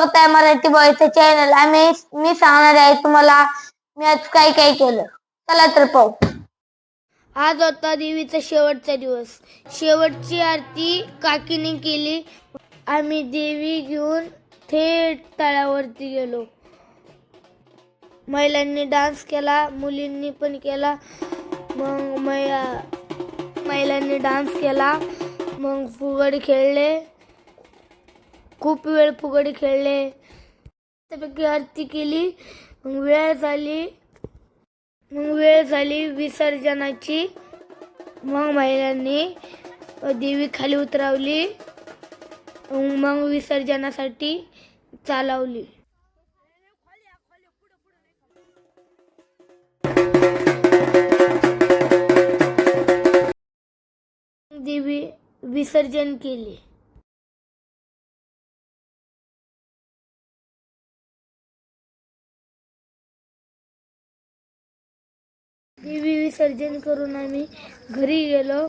बघताय मराठी बॉयचं चॅनल. मी सांगणार आहे तुम्हाला मी आज काय काय केलं. चला तर पाहू. आज होता देवीचा शेवटचा दिवस. शेवटची आरती काकीने केली. आम्ही देवी घेऊन थेट तळ्यावरती गेलो. महिलांनी डान्स केला, मुलींनी पण केला. मग महिलांनी डान्स केला, मग फुगडी खेळले, खूप वेळ फुगडी खेळले. त्यापैकी आरती केली. मग वेळ झाली विसर्जनाची. मग महिलांनी देवी खाली उतरवली. मग विसर्जनासाठी चालवली. देवी विसर्जन केले. देवी विसर्जन करून आम्ही घरी गेलो.